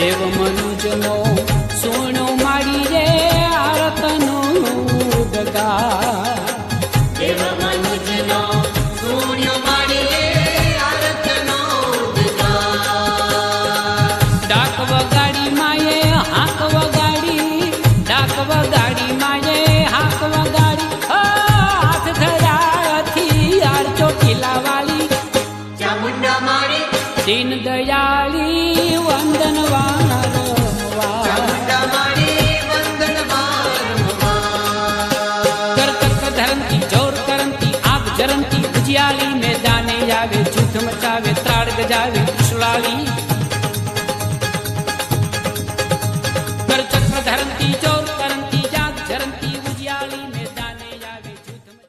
દેવ મનુજનો સોનો માડી રે આરતનો ડગા દેવ મનુજનો સોનો માડી રે આરતનો ડગા ડાક વગાડી માએ હાક વગાડી ડાક વગાડી માએ હાક વગાડી હાથ ધરાથી યાર ચોટીલા વાળી ચામુંડા માડી દીન દયાળી વંદન વારંવાર ચામુંડા માડી વંદન વારંવાર કરતક ધરંતી જોર કરંતી આગ જરંતી ભુજિયાળી મેદાને આવે જૂથ મચાવે ત્રાડ ગજાવે ત્રિશુલાળી